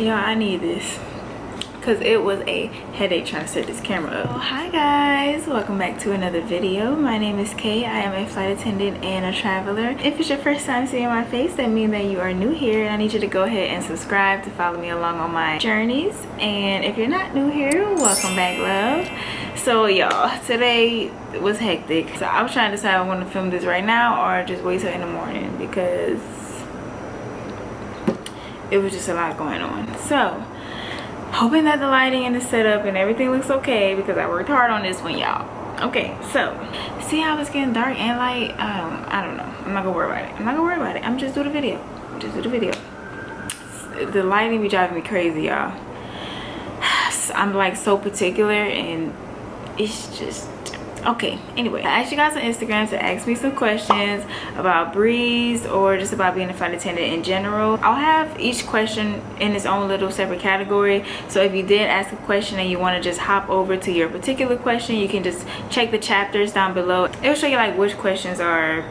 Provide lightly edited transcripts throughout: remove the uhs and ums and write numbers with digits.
Yeah, I need this because it was a headache trying to set this camera up. Oh, hi guys, welcome back to another video. My name is Kay. I am a flight attendant and a traveler. If it's your first time seeing my face, that means that you are new here, and I need you to go ahead and subscribe to follow me along on my journeys. And if you're not new here, welcome back, love. So y'all, today was hectic. So I was trying to decide if I want to film this right now or just wait till in the morning because it was just a lot going on. So hoping that the lighting and the setup and everything looks okay because I worked hard on this one, y'all. Okay, so see how it's getting dark and light? I don't know. I'm not gonna worry about it. I'm just do the video. The lighting be driving me crazy, y'all. I'm like so particular and it's just okay. Anyway, I asked you guys on Instagram to ask me some questions about Breeze or just about being a flight attendant in general. I'll have each question in its own little separate category, so if you did ask a question and you want to just hop over to your particular question, you can just check the chapters down below. It'll show you like which questions are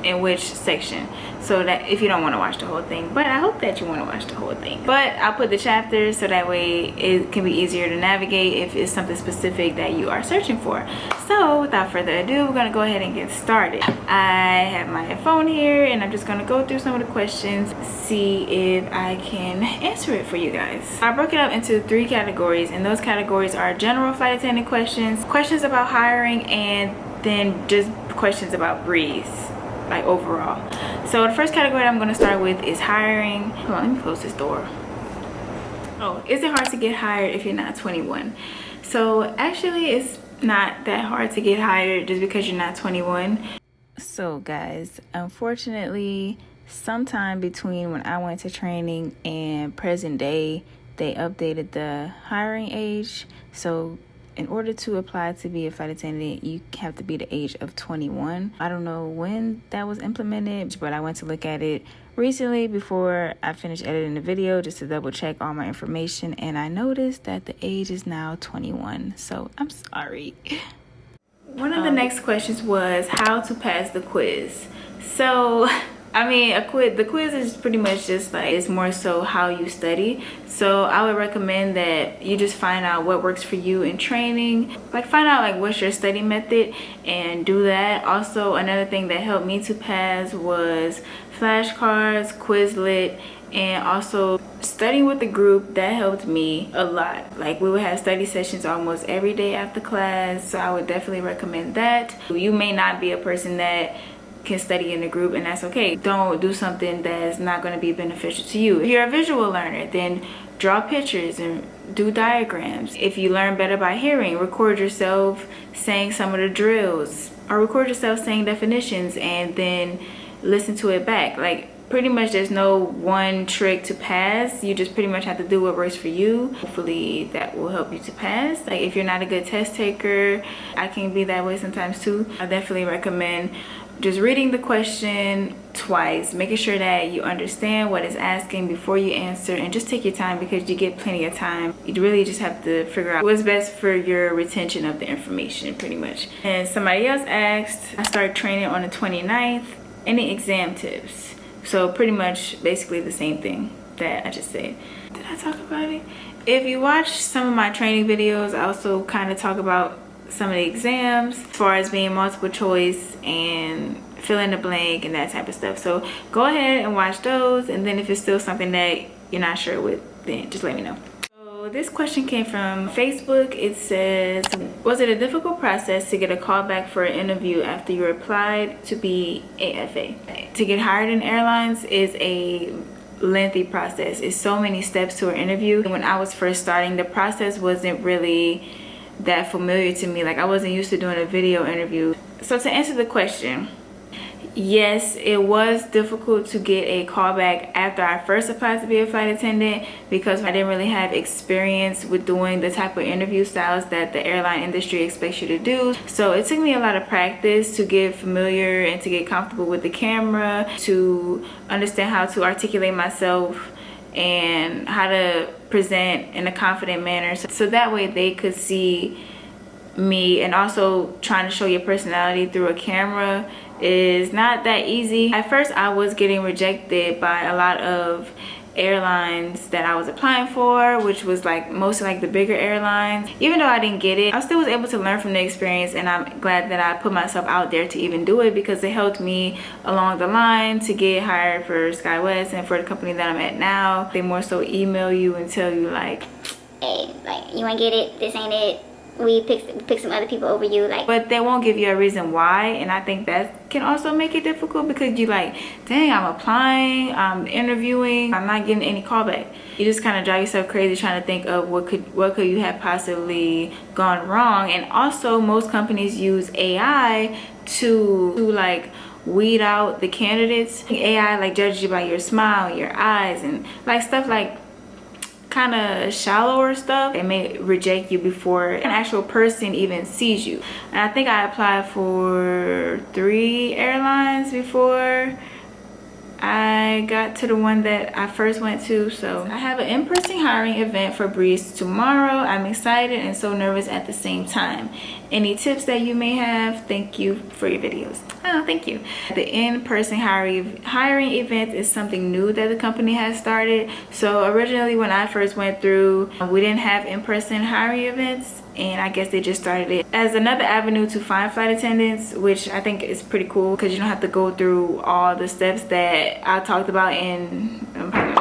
in which section, so that if you don't want to watch the whole thing, but I hope that you want to watch the whole thing. But I'll put the chapters so that way it can be easier to navigate if it's something specific that you are searching for. So without further ado, we're gonna go ahead and get started. I have my phone here and I'm just gonna go through some of the questions, see if I can answer it for you guys. I broke it up into 3 categories, and those categories are general flight attendant questions, questions about hiring, and then just questions about Breeze, like overall. So the first category I'm going to start with is hiring. Hold on, let me close this door. Oh, is it hard to get hired if you're not 21? So actually it's not that hard to get hired just because you're not 21. So guys, unfortunately, sometime between when I went to training and present day, they updated the hiring age. So in order to apply to be a flight attendant, you have to be the age of 21. I don't know when that was implemented, but I went to look at it recently before I finished editing the video just to double check all my information, and I noticed that the age is now 21. So I'm sorry. One of the next questions was how to pass the quiz. So I mean, the quiz is pretty much just like, it's more so how you study. So I would recommend that you just find out what works for you in training. Like find out like what's your study method and do that. Also, another thing that helped me to pass was flashcards, Quizlet, and also studying with the group. That helped me a lot. Like we would have study sessions almost every day after class. So I would definitely recommend that. You may not be a person that can study in a group, and that's okay. Don't do something that's not going to be beneficial to you. If you're a visual learner, then draw pictures and do diagrams. If you learn better by hearing, record yourself saying some of the drills, or record yourself saying definitions and then listen to it back. Like pretty much there's no one trick to pass. You just pretty much have to do what works for you. Hopefully that will help you to pass. Like if you're not a good test taker, I can be that way sometimes too. I definitely recommend just reading the question twice, making sure that you understand what it's asking before you answer, and just take your time because you get plenty of time. You really just have to figure out what's best for your retention of the information pretty much. And somebody else asked, I started training on the 29th. Any exam tips? So pretty much basically the same thing that I just said. Did I talk about it? If you watch some of my training videos, I also kind of talk about some of the exams as far as being multiple choice and fill in the blank and that type of stuff. So go ahead and watch those, and then if it's still something that you're not sure with, then just let me know. So this question came from Facebook. It says, was it a difficult process to get a call back for an interview after you applied to be AFA? To get hired in airlines is a lengthy process. It's so many steps to an interview. When I was first starting, the process wasn't really that familiar to me. Like I wasn't used to doing a video interview. So to answer the question, yes, it was difficult to get a call back after I first applied to be a flight attendant because I didn't really have experience with doing the type of interview styles that the airline industry expects you to do. So it took me a lot of practice to get familiar and to get comfortable with the camera, to understand how to articulate myself and how to present in a confident manner, so that way they could see me. And also trying to show your personality through a camera is not that easy. At first I was getting rejected by a lot of airlines that I was applying for, which was like mostly like the bigger airlines. Even though I didn't get it, I still was able to learn from the experience, and I'm glad that I put myself out there to even do it, because it helped me along the line to get hired for SkyWest and for the company that I'm at now. They more so email you and tell you like, hey, like, you wanna get it, this ain't it, we pick some other people over you, like. But they won't give you a reason why, and I think that can also make it difficult, because you like, dang, I'm applying, I'm interviewing, I'm not getting any callback. You just kind of drive yourself crazy trying to think of what could you have possibly gone wrong. And also most companies use AI to like weed out the candidates. AI like judges you by your smile, your eyes, and like stuff like kind of shallower stuff. They may reject you before an actual person even sees you. And I think I applied for 3 airlines before I got to the one that I first went to. So I have an in-person hiring event for Breeze tomorrow. I'm excited and so nervous at the same time. Any tips that you may have? Thank you for your videos. Oh, thank you. The in-person hiring event is something new that the company has started. So originally when I first went through, we didn't have in-person hiring events, and I guess they just started it as another avenue to find flight attendants, which I think is pretty cool, because you don't have to go through all the steps that I talked about in my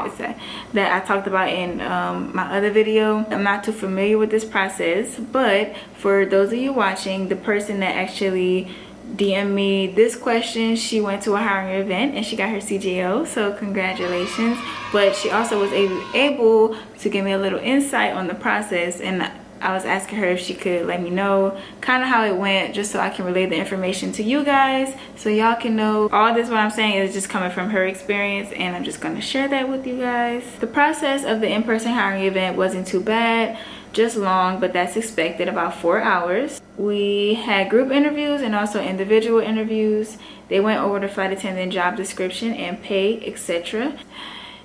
other video. I'm not too familiar with this process, but for those of you watching, the person that actually DM me this question, she went to a hiring event and she got her CJO, so congratulations. But she also was able to give me a little insight on the process, and I was asking her if she could let me know kind of how it went, just so I can relay the information to you guys, so y'all can know. All this, what I'm saying, is just coming from her experience, and I'm just going to share that with you guys. The process of the in-person hiring event wasn't too bad, just long, but that's expected, about 4 hours. We had group interviews and also individual interviews. They went over the flight attendant job description and pay, etc.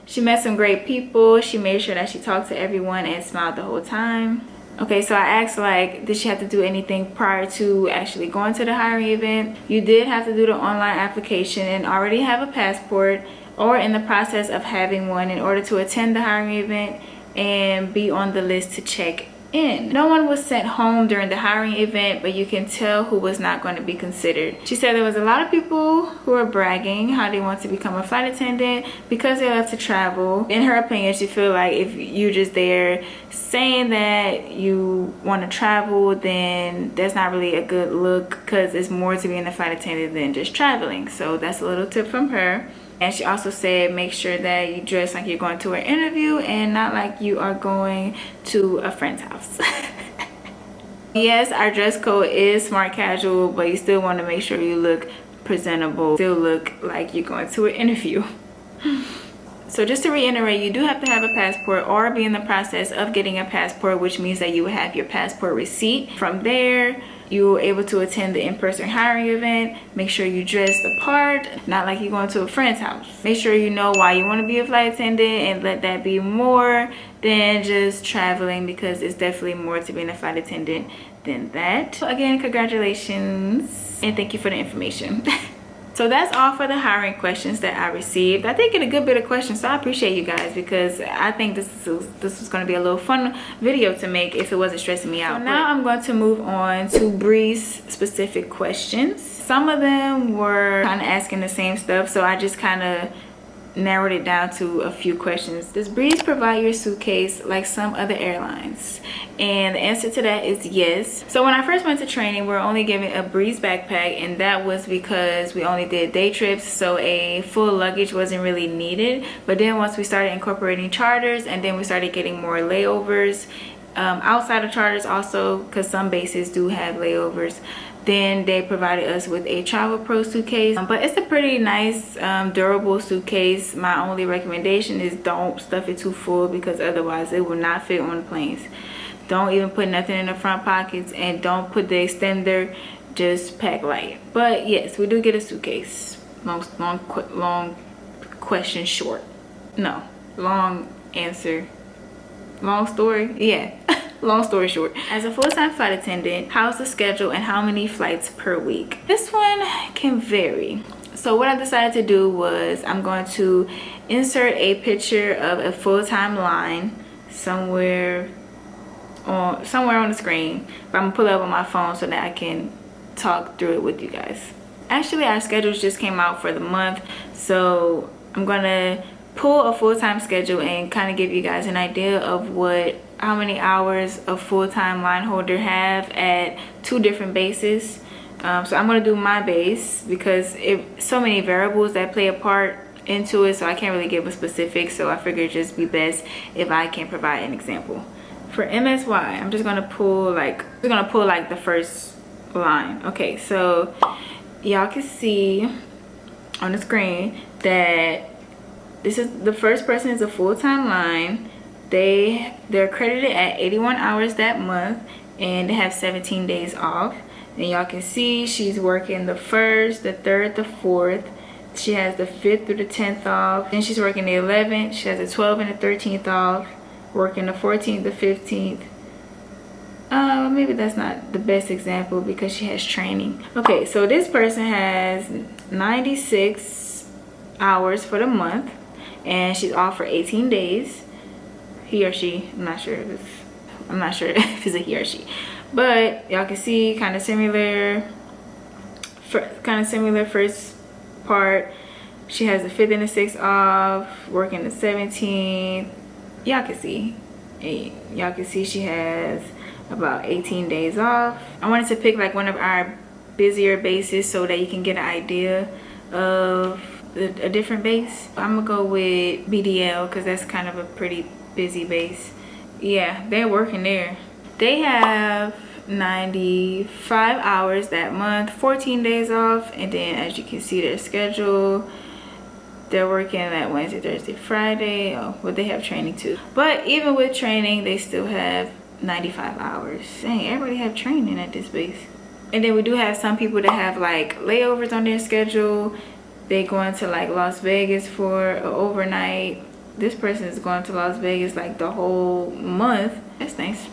She met some great people. She made sure that she talked to everyone and smiled the whole time. Okay, so I asked, like, did she have to do anything prior to actually going to the hiring event? You did have to do the online application and already have a passport, or in the process of having one, in order to attend the hiring event and be on the list to check in. No one was sent home during the hiring event, but you can tell who was not going to be considered. She said there was a lot of people who were bragging how they want to become a flight attendant because they love to travel. In her opinion, she feel like if you just there saying that you want to travel, then that's not really a good look, because it's more to being a flight attendant than just traveling. So that's a little tip from her. And she also said make sure that you dress like you're going to an interview and not like you are going to a friend's house. Yes, our dress code is smart casual, but you still want to make sure you look presentable, still look like you're going to an interview. So just to reiterate, you do have to have a passport or be in the process of getting a passport, which means that you will have your passport receipt. From there, you were able to attend the in-person hiring event. Make sure you dress the part, not like you're going to a friend's house. Make sure you know why you want to be a flight attendant, and let that be more than just traveling, because it's definitely more to being a flight attendant than that. So again, congratulations and thank you for the information. So that's all for the hiring questions that I received. I did get a good bit of questions, so I appreciate you guys, because I think this was going to be a little fun video to make if it wasn't stressing me out. So now I'm going to move on to Breeze specific questions. Some of them were kind of asking the same stuff, so I just kind of narrowed it down to a few questions. Does Breeze provide your suitcase like some other airlines? And the answer to that is yes. So when I first went to training, we were only given a Breeze backpack, and that was because we only did day trips, so a full luggage wasn't really needed. But then once we started incorporating charters, and then we started getting more layovers outside of charters also, because some bases do have layovers, then they provided us with a Travel Pro suitcase. But it's a pretty nice durable suitcase. My only recommendation is don't stuff it too full, because otherwise it will not fit on the planes. Don't even put nothing in the front pockets, and don't put the extender, just pack light. But yes, we do get a suitcase. Long question short. No, long answer. Long story, yeah. Long story short, as a full-time flight attendant, how's the schedule and how many flights per week? This one can vary. So what I decided to do was I'm going to insert a picture of a full-time line somewhere on the screen, but I'm gonna pull it up on my phone so that I can talk through it with you guys. Actually, our schedules just came out for the month, so I'm gonna pull a full-time schedule and kind of give you guys an idea of how many hours a full-time line holder have at 2 different bases. So I'm going to do my base because so many variables that play a part into it, so I can't really give a specific, so I figured it'd just be best if I can provide an example. For MSY, I'm just going to pull like the first line. Okay, so y'all can see on the screen that this is the first person is a full-time line. They're credited at 81 hours that month, and they have 17 days off. And y'all can see she's working the 1st, the 3rd, the 4th. She has the 5th through the 10th off. Then she's working the 11th. She has the 12th and the 13th off. Working the 14th, the 15th. Maybe that's not the best example because she has training. Okay, so this person has 96 hours for the month, and she's off for 18 days. He or she, I'm not sure if it's a he or she. But y'all can see kind of similar first part. She has the 5th and the 6th off, working the 17th. Y'all can see she has about 18 days off. I wanted to pick like one of our busier bases so that you can get an idea of a different base. I'm gonna go with BDL because that's kind of a pretty busy base. Yeah, they're working there. They have 95 hours that month, 14 days off, and then as you can see their schedule, they're working that Wednesday, Thursday, Friday. Oh, well, they have training too. But even with training, they still have 95 hours. Dang, everybody have training at this base. And then we do have some people that have like layovers on their schedule. They going to like Las Vegas for an overnight. This person is going to Las Vegas like the whole month. That's nice.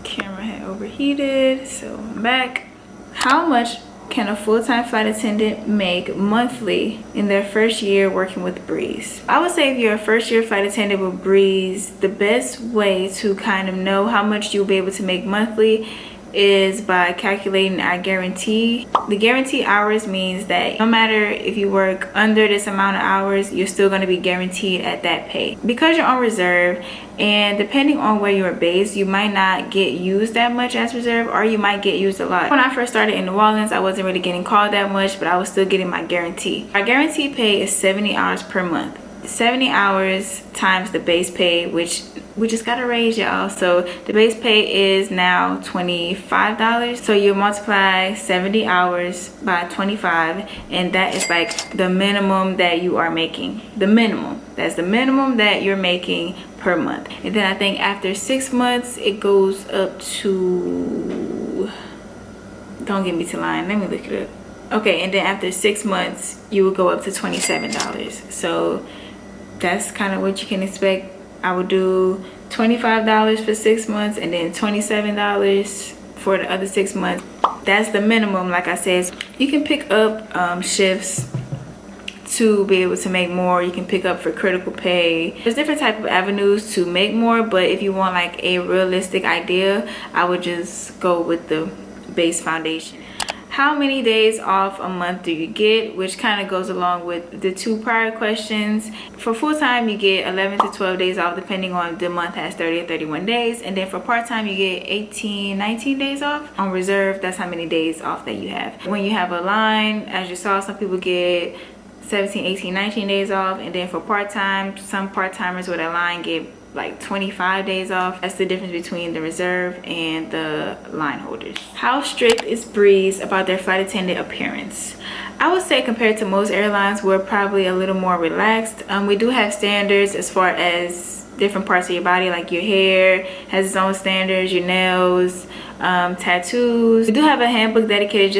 Camera had overheated, so I'm back. How much can a full-time flight attendant make monthly in their first year working with Breeze? I would say if you're a first-year flight attendant with Breeze, the best way to kind of know how much you'll be able to make monthly is by calculating our guarantee. The guarantee hours means that no matter if you work under this amount of hours, you're still going to be guaranteed at that pay. Because you're on reserve, and depending on where you're based, you might not get used that much as reserve, or you might get used a lot. When I first started in New Orleans, I wasn't really getting called that much, but I was still getting my guarantee. Our guarantee pay is 70 hours per month. 70 hours times the base pay, which we just got to raise, y'all. So the base pay is now $25. So you multiply 70 hours by 25, and that is like the minimum that you are making. The minimum. That's the minimum that you're making per month. And then I think after 6 months, it goes up to, don't get me to line, let me look it up. Okay, and then after 6 months, you will go up to $27. So that's kind of what you can expect. I would do $25 for 6 months and then $27 for the other 6 months. That's the minimum, like I said. You can pick up shifts to be able to make more. You can pick up for critical pay. There's different type of avenues to make more, but if you want like a realistic idea, I would just go with the base foundation. How many days off a month do you get? Which kind of goes along with the 2 prior questions. For full-time, you get 11 to 12 days off depending on the month has 30 or 31 days. And then for part-time, you get 18, 19 days off. On reserve, that's how many days off that you have. When you have a line, as you saw, some people get 17, 18, 19 days off. And then for part-time, some part-timers with a line get like 25 days off. That's the difference between the reserve and the line holders. How strict is Breeze about their flight attendant appearance? I would say compared to most airlines, we're probably a little more relaxed. We do have standards as far as different parts of your body, like your hair has its own standards, your nails, tattoos. We do have a handbook dedicated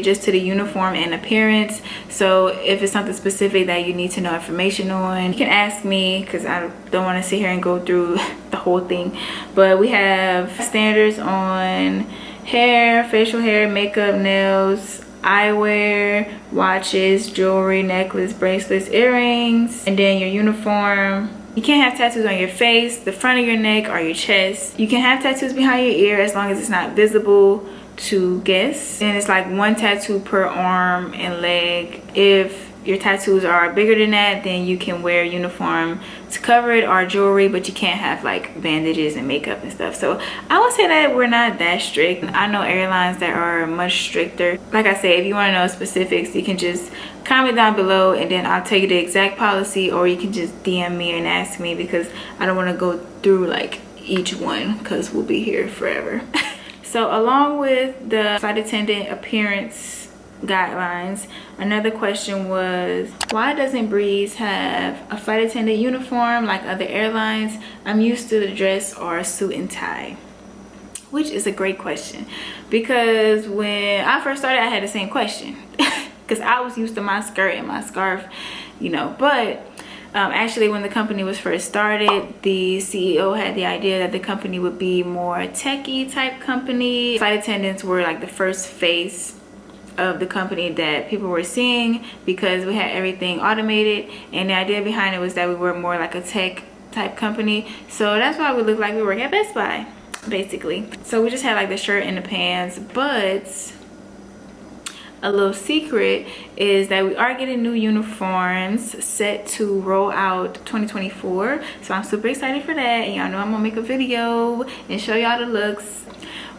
just to the uniform and appearance. So if it's something specific that you need to know information on, you can ask me because I don't want to sit here and go through the whole thing. But we have standards on hair, facial hair, makeup, nails, eyewear, watches, jewelry, necklace, bracelets, earrings, and then your uniform. You can't have tattoos on your face, the front of your neck, or your chest. You can have tattoos behind your ear as long as it's not visible to guests. And it's like 1 tattoo per arm and leg. If your tattoos are bigger than that, then you can wear a uniform to cover it, or jewelry, but you can't have like bandages and makeup and stuff. So I would say that we're not that strict. I know airlines that are much stricter. Like I said, if you want to know specifics, you can just comment down below and then I'll tell you the exact policy, or you can just DM me and ask me, because I don't want to go through like each one because we'll be here forever. So along with the flight attendant appearance guidelines, another question was, why doesn't Breeze have a flight attendant uniform like other airlines? I'm used to the dress or a suit and tie. Which is a great question, because when I first started I had the same question because I was used to my skirt and my scarf, you know. But actually when the company was first started, the CEO had the idea that the company would be more techie type company. Flight attendants were like the first face of the company that people were seeing, because we had everything automated, and the idea behind it was that we were more like a tech type company. So that's why we look like we work at Best Buy basically. So we just had like the shirt and the pants. But a little secret is that we are getting new uniforms set to roll out 2024, so I'm super excited for that, and y'all know I'm gonna make a video and show y'all the looks.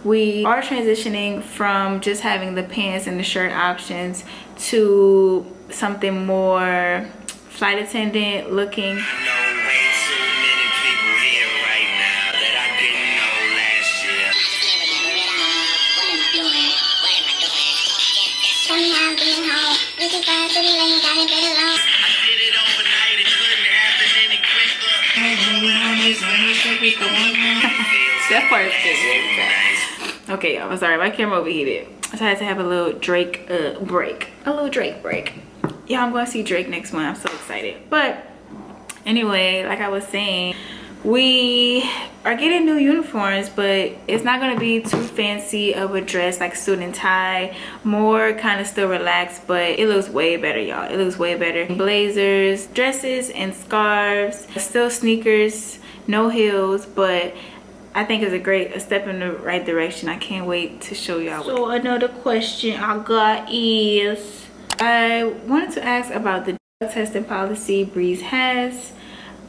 We are transitioning from just having the pants and the shirt options to something more flight attendant looking. That part is good. Okay, I'm sorry, my camera overheated, so I had to have a little Drake break. A little Drake break. Yeah, I'm going to see Drake next month. I'm so excited. But anyway, like I was saying, we are getting new uniforms, but it's not going to be too fancy of a dress like suit and tie. More kind of still relaxed, but it looks way better, y'all. It looks way better. Blazers, dresses, and scarves. Still sneakers, no heels, but I think it's a step in the right direction. I can't wait to show y'all. So another question I got is, I wanted to ask about the testing policy Breeze has.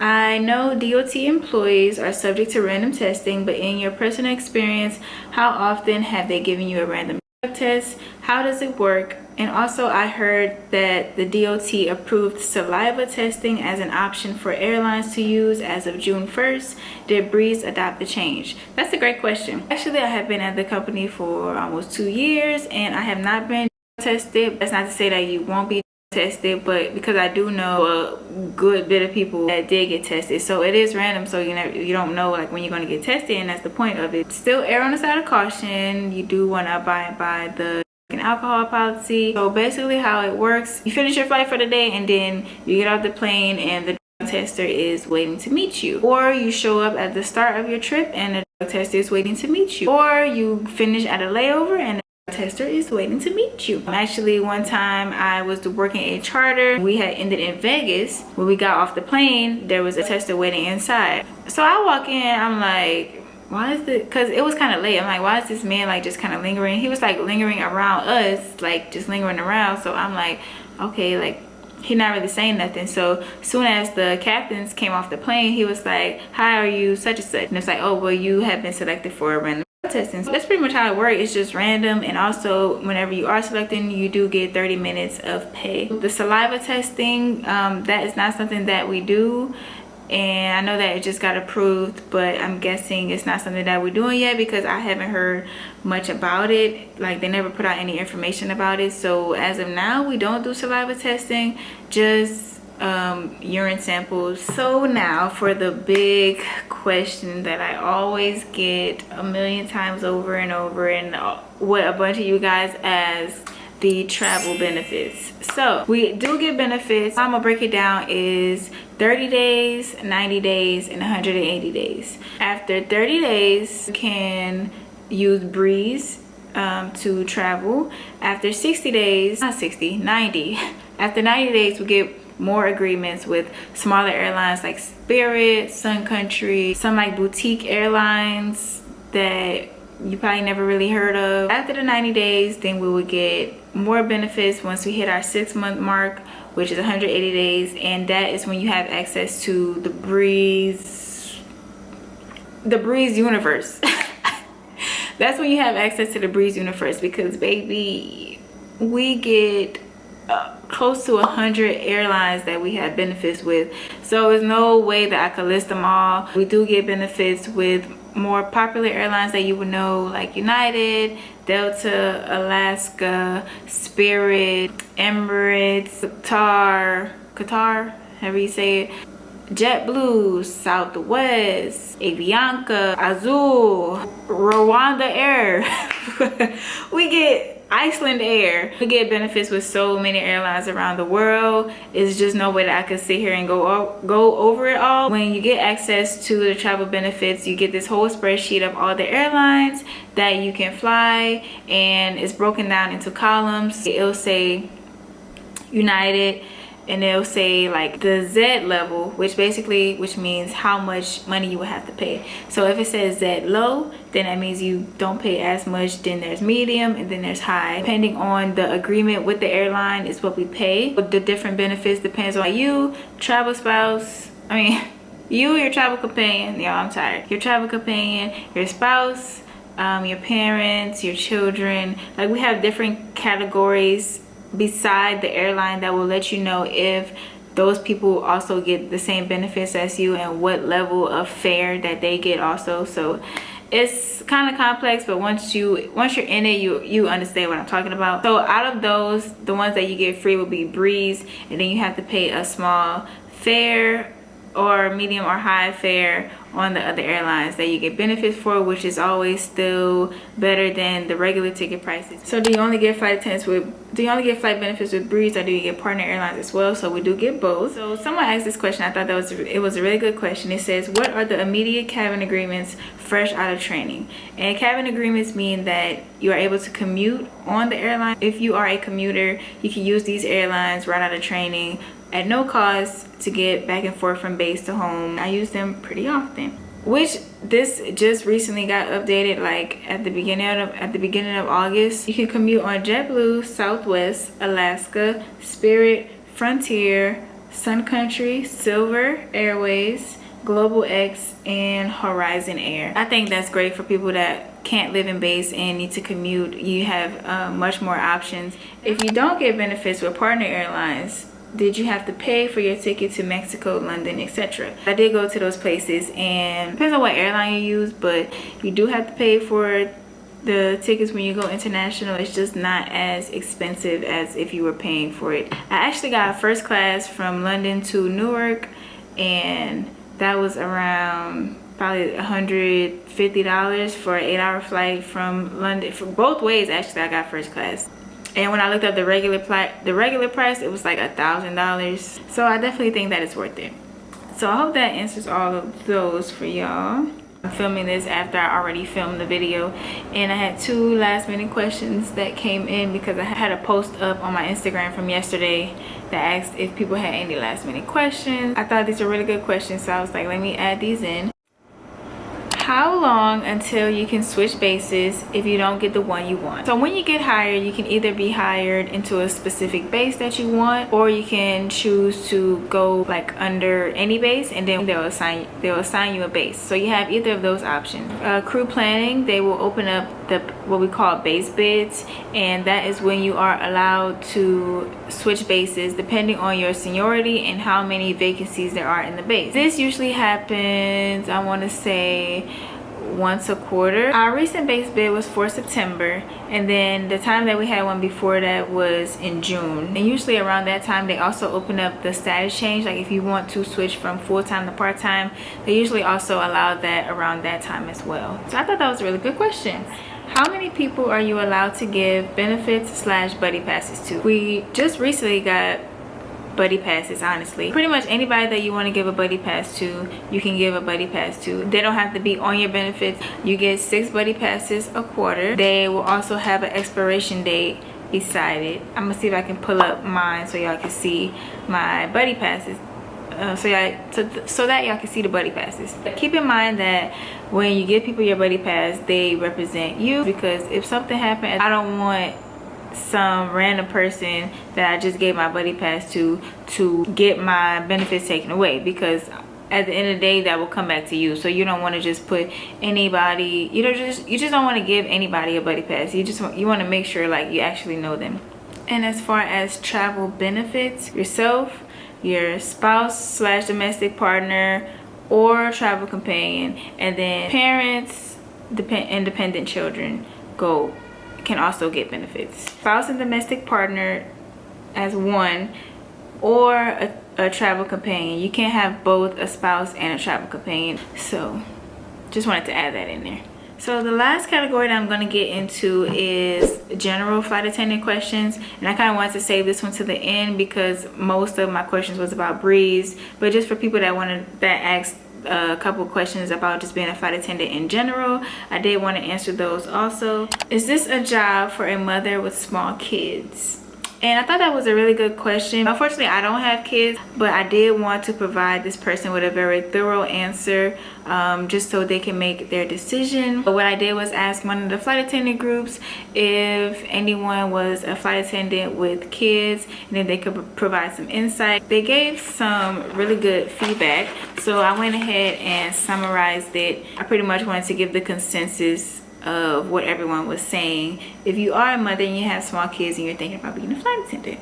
I know DOT employees are subject to random testing, but in your personal experience, how often have they given you a random test? How does it work? And also, I heard that the DOT approved saliva testing as an option for airlines to use as of June 1st. Did Breeze adopt the change? That's a great question. Actually, I have been at the company for almost 2 years and I have not been tested. That's not to say that you won't be tested, but because I do know a good bit of people that did get tested, so it is random, so you don't know like when you're going to get tested, and that's the point of it. Still err on the side of caution. You do want to abide by the alcohol policy. So basically how it works, you finish your flight for the day and then you get off the plane and the drug tester is waiting to meet you, or you show up at the start of your trip and the drug tester is waiting to meet you, or you finish at a layover and tester is waiting to meet you. Actually, one time I was working a charter. We had ended in Vegas. When we got off the plane, there was a tester waiting inside. So I walk in, I'm like, why is it? Because it was kind of late. I'm like, why is this man like just kind of lingering? He was like lingering around us, like just lingering around. So I'm like, okay, like he not really saying nothing. So soon as the captains came off the plane, he was like, hi, are you such and such? And it's like, oh, well, you have been selected for a random testing. So that's pretty much how it works. It's just random, and also whenever you are selecting, you do get 30 minutes of pay. The saliva testing, that is not something that we do, and I know that it just got approved, but I'm guessing it's not something that we're doing yet because I haven't heard much about it. Like, they never put out any information about it. So as of now, we don't do saliva testing, just urine samples. So now for the big question that I always get a million times over and over, and what a bunch of you guys ask, the travel benefits. So we do get benefits. I'm gonna break it down is 30 days, 90 days, and 180 days. After 30 days, you can use Breeze to travel. After 60 days, not 60, 90. After 90 days, we get more agreements with smaller airlines like Spirit, Sun Country, some like boutique airlines that you probably never really heard of. After the 90 days, then we would get more benefits once we hit our 6-month mark, which is 180 days, and that is when you have access to the Breeze universe. That's when you have access to the Breeze universe, because baby, we get close to 100 airlines that we have benefits with. So there's no way that I could list them all. We do get benefits with more popular airlines that you would know, like United, Delta, Alaska, Spirit, Emirates, Qatar, however you say it, JetBlue, Southwest, Avianca, Azul, Rwanda Air. We get Iceland Air. We get benefits with so many airlines around the world. It's just no way that I could sit here and go over it all. When you get access to the travel benefits, you get this whole spreadsheet of all the airlines that you can fly, and it's broken down into columns. It'll say United, and it'll say like the Z level, which means how much money you would have to pay. So if it says Z low, then that means you don't pay as much. Then there's medium, and then there's high. Depending on the agreement with the airline is what we pay. But the different benefits depends on you, travel spouse, you, your travel companion, y'all, I'm tired, your travel companion, your spouse, your parents, your children. Like, we have different categories beside the airline that will let you know if those people also get the same benefits as you and what level of fare that they get also. So it's kind of complex, but once you're in it, you understand what I'm talking about. So out of those, the ones that you get free will be Breeze, and then you have to pay a small fare or medium or high fare on the other airlines that you get benefits for, which is always still better than the regular ticket prices. So do you only get flight benefits with Breeze, or do you get partner airlines as well? So we do get both. So someone asked this question. I thought it was a really good question. It says, what are the immediate cabin agreements fresh out of training? And cabin agreements mean that you are able to commute on the airline. If you are a commuter, you can use these airlines right out of training at no cost to get back and forth from base to home. I use them pretty often, which this just recently got updated, like at the beginning of August. You can commute on JetBlue, Southwest, Alaska, Spirit, Frontier, Sun Country, Silver, Airways, Global X, and Horizon Air. I think that's great for people that can't live in base and need to commute. You have much more options. If you don't get benefits with partner airlines, did you have to pay for your ticket to Mexico, London, etc.? I did go to those places, and depends on what airline you use, but you do have to pay for the tickets when you go international. It's just not as expensive as if you were paying for it. I actually got first class from London to Newark, and that was around probably $150 for an 8-hour flight from London. For both ways, actually, I got first class. And when I looked up the regular price, it was like $1,000. So I definitely think that it's worth it. So I hope that answers all of those for y'all. I'm filming this after I already filmed the video, and I had 2 last minute questions that came in because I had a post up on my Instagram from yesterday that asked if people had any last minute questions. I thought these were really good questions, so I was like, let me add these in. How long until you can switch bases if you don't get the one you want? So when you get hired, you can either be hired into a specific base that you want, or you can choose to go like under any base, and then they'll assign you a base. So you have either of those options. Crew planning, they will open up what we call base bids, and that is when you are allowed to switch bases depending on your seniority and how many vacancies there are in the base. This usually happens, I want to say, once a quarter. Our recent base bid was for September, and then the time that we had one before that was in June. And usually around that time they also open up the status change, like if you want to switch from full-time to part-time, they usually also allow that around that time as well. So I thought that was a really good question. How many people are you allowed to give benefits / buddy passes to? We just recently got buddy passes. Honestly, pretty much anybody that you want to give a buddy pass to, you can give a buddy pass to. They don't have to be on your benefits. You get 6 buddy passes a quarter. They will also have an expiration date beside it. I'm gonna see if I can pull up mine so y'all can see my buddy passes, so that y'all can see the buddy passes. But keep in mind that when you give people your buddy pass, they represent you, because if something happened, I don't want some random person that I just gave my buddy pass to get my benefits taken away, because at the end of the day that will come back to you. So you don't want to just put anybody, you just don't want to give anybody a buddy pass. You want to make sure like you actually know them. And as far as travel benefits, yourself, your spouse / domestic partner or travel companion, and then parents, independent children can also get benefits. Spouse and domestic partner as one, or a travel companion. You can't have both a spouse and a travel companion. So just wanted to add that in there. So the last category that I'm going to get into is general flight attendant questions, and I kind of wanted to save this one to the end because most of my questions was about Breeze, but just for people that asked a couple questions about just being a flight attendant in general, I did want to answer those also. Is this a job for a mother with small kids? And I thought that was a really good question. Unfortunately, I don't have kids, but I did want to provide this person with a very thorough answer, just so they can make their decision. But what I did was ask one of the flight attendant groups if anyone was a flight attendant with kids and if they could provide some insight. They gave some really good feedback, so I went ahead and summarized it. I pretty much wanted to give the consensus of what everyone was saying. If you are a mother and you have small kids and you're thinking about being a flight attendant,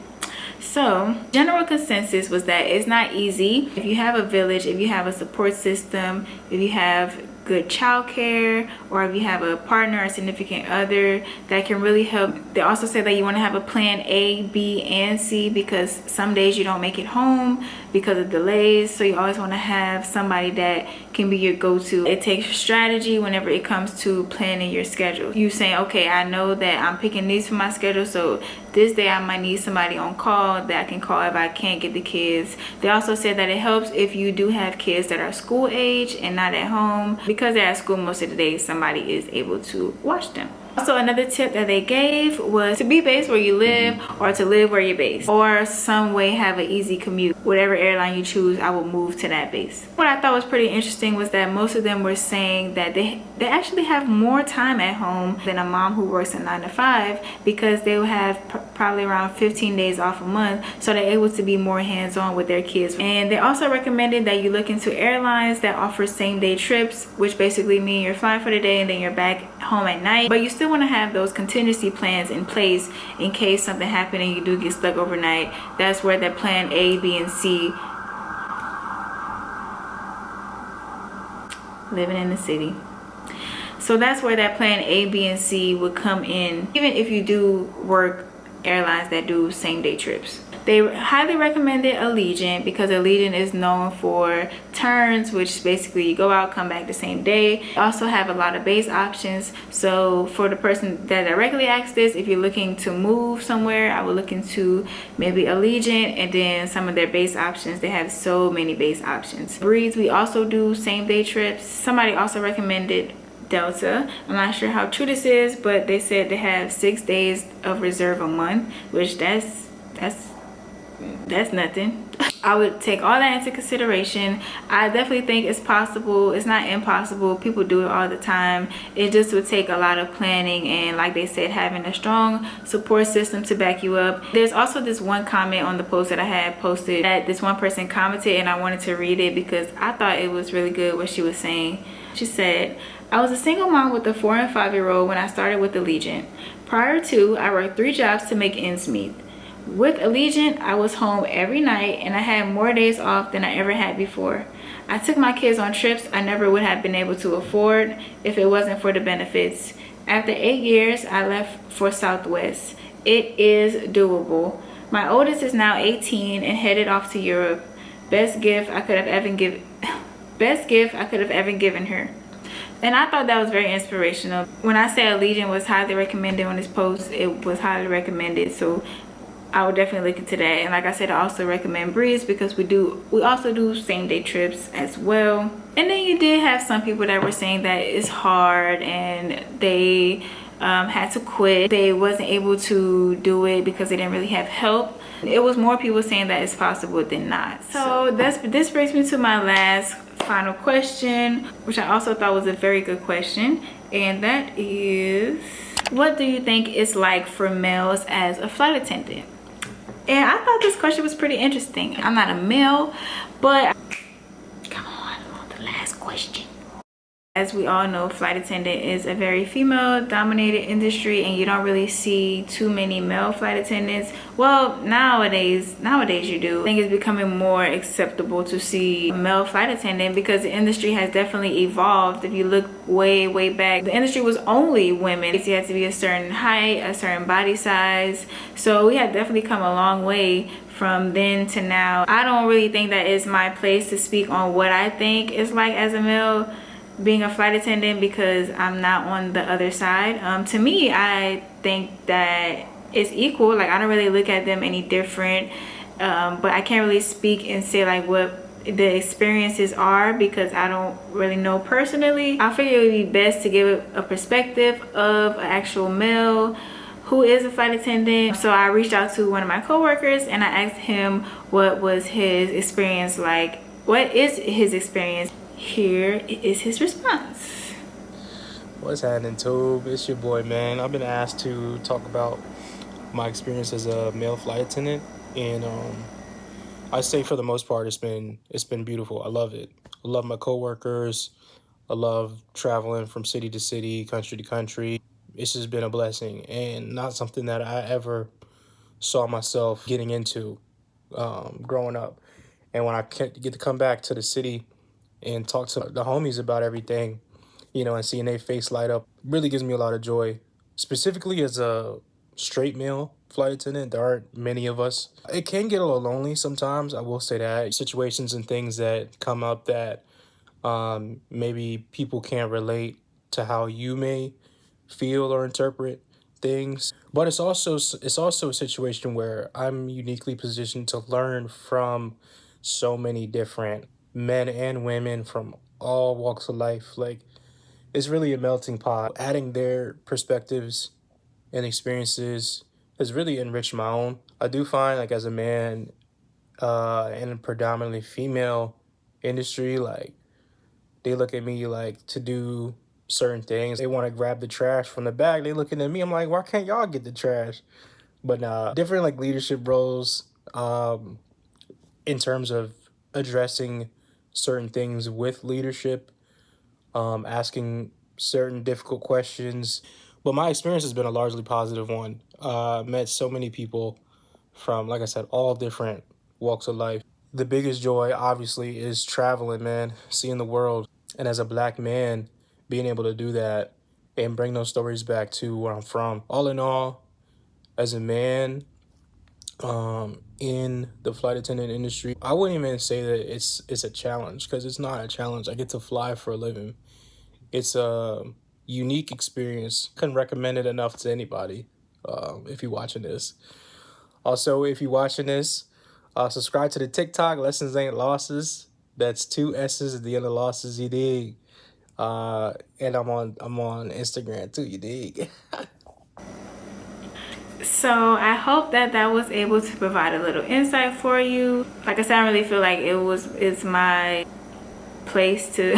so general consensus was that it's not easy. If you have a village, if you have a support system, if you have good childcare, or if you have a partner or significant other that can really help. They also say that you want to have a plan A, B, and C, because some days you don't make it home because of delays. So you always want to have somebody that can be your go-to. It takes strategy whenever it comes to planning your schedule. You saying, okay, I know that I'm picking these for my schedule, so this day I might need somebody on call that I can call if I can't get the kids. They also said that it helps if you do have kids that are school age and not at home, because they're at school most of the day, somebody is able to watch them. Also, another tip that they gave was to be based where you live, or to live where you're based, or some way have an easy commute. Whatever airline you choose, I will move to that base. What I thought was pretty interesting was that most of them were saying that they actually have more time at home than a mom who works a 9 to 5, because they will have probably around 15 days off a month, so they're able to be more hands-on with their kids. And they also recommended that you look into airlines that offer same-day trips, which basically mean you're flying for the day and then you're back home at night, but you still want to have those contingency plans in place in case something happened and you do get stuck overnight. That's where the plan A, B, and C, living in the city, so that's where that plan A, B, and C would come in, even if you do work airlines that do same-day trips. They highly recommended Allegiant because Allegiant is known for turns, which basically you go out, come back the same day. They also have a lot of base options. So for the person that directly asked this, if you're looking to move somewhere, I would look into maybe Allegiant, and then some of their base options. They have so many base options. Breeze, we also do same-day trips. Somebody also recommended Delta. I'm not sure how true this is, but they said they have 6 days of reserve a month, which that's nothing. I would take all that into consideration. I definitely think it's possible. It's not impossible. People do it all the time. It just would take a lot of planning, and like they said, having a strong support system to back you up. There's also this one comment on the post that I had posted that this one person commented, and I wanted to read it because I thought it was really good what she was saying. She said, I was a single mom with a 4- and 5-year-old when I started with Allegiant. Prior to, I worked 3 jobs to make ends meet. With Allegiant, I was home every night and I had more days off than I ever had before. I took my kids on trips I never would have been able to afford if it wasn't for the benefits. After 8 years, I left for Southwest. It is doable. My oldest is now 18 and headed off to Europe. Best gift I could have ever given her. And I thought that was very inspirational. When I say Allegiant was highly recommended on this post, it was highly recommended. So I would definitely look into that. And like I said, I also recommend Breeze because we also do same day trips as well. And then you did have some people that were saying that it's hard and they had to quit. They wasn't able to do it because they didn't really have help. It was more people saying that it's possible than not. So this brings me to my last final question, which I also thought was a very good question, and that is, what do you think it's like for males as a flight attendant? And I thought this question was pretty interesting. I'm not a male, but come on the last question. As we all know, flight attendant is a very female dominated industry, and you don't really see too many male flight attendants. Well, nowadays you do. I think it's becoming more acceptable to see a male flight attendant because the industry has definitely evolved. If you look way back, the industry was only women. You had to be a certain height, a certain body size. So we have definitely come a long way from then to now. I don't really think that is my place to speak on what I think it's like as a male being a flight attendant because I'm not on the other side. To me, I think that it's equal. Like, I don't really look at them any different, but I can't really speak and say like what the experiences are because I don't really know personally. I figure it would be best to give a perspective of an actual male who is a flight attendant. So I reached out to one of my coworkers and I asked him what was his experience like. What is his experience? Here is his response. What's happening, Tube? It's your boy, man. I've been asked to talk about my experience as a male flight attendant, and I say for the most part, it's been beautiful. I love it. I love my coworkers. I love traveling from city to city, country to country. It's just been a blessing, and not something that I ever saw myself getting into growing up. And when I get to come back to the city and talk to the homies about everything, and seeing their face light up really gives me a lot of joy. Specifically as a straight male flight attendant, there aren't many of us. It can get a little lonely sometimes, I will say that. Situations and things that come up that maybe people can't relate to how you may feel or interpret things. But it's also a situation where I'm uniquely positioned to learn from so many different men and women from all walks of life. Like, it's really a melting pot. Adding their perspectives and experiences has really enriched my own. I do find, like, as a man in a predominantly female industry, like, they look at me like to do certain things. They want to grab the trash from the bag. They looking at me. I'm like, why can't y'all get the trash? But different like leadership roles in terms of addressing certain things with leadership, asking certain difficult questions. But my experience has been a largely positive one. Met so many people from, like I said, all different walks of life. The biggest joy, obviously, is traveling, man, seeing the world. And as a black man, being able to do that and bring those stories back to where I'm from. All in all, as a man in the flight attendant industry, I wouldn't even say that it's a challenge, because it's not a challenge. I get to fly for a living. It's a unique experience. Couldn't recommend it enough to anybody if you're watching this. Also, if you're watching this, subscribe to the TikTok, Lessons Ain't Losses. That's 2 S's at the end of losses, you dig? And I'm on Instagram too, you dig? So I hope that was able to provide a little insight for you. Like I said, I really feel like it's my place to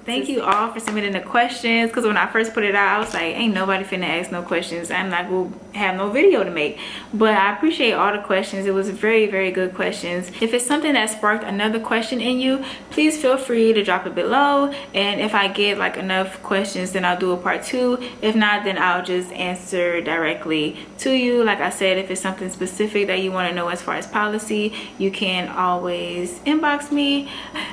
thank you all for submitting the questions, because when I first put it out, I was like, ain't nobody finna ask no questions. I'm not gonna have no video to make. But I appreciate all the questions. It was very good questions. If it's something that sparked another question in you, please feel free to drop it below, and if I get like enough questions, then I'll do a part 2. If not, then I'll just answer directly to you. Like I said, if it's something specific that you want to know as far as policy, you can always inbox me.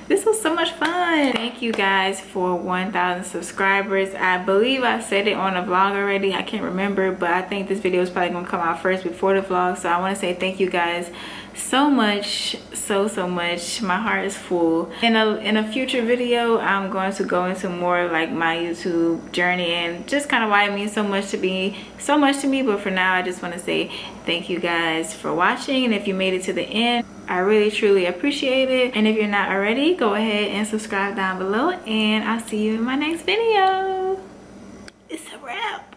This was so much fun. Thank you guys for 1,000 subscribers. I believe I said it on a vlog already. I can't remember, but I think this video is probably gonna come out first before the vlog. So I want to say thank you guys so much, so much. My heart is full. In a future video, I'm going to go into more like my YouTube journey and just kind of why it means so much to me. But for now, I just want to say thank you guys for watching, and if you made it to the end, I really truly appreciate it. And if you're not already, go ahead and subscribe down below, and I'll see you in my next video. It's a wrap.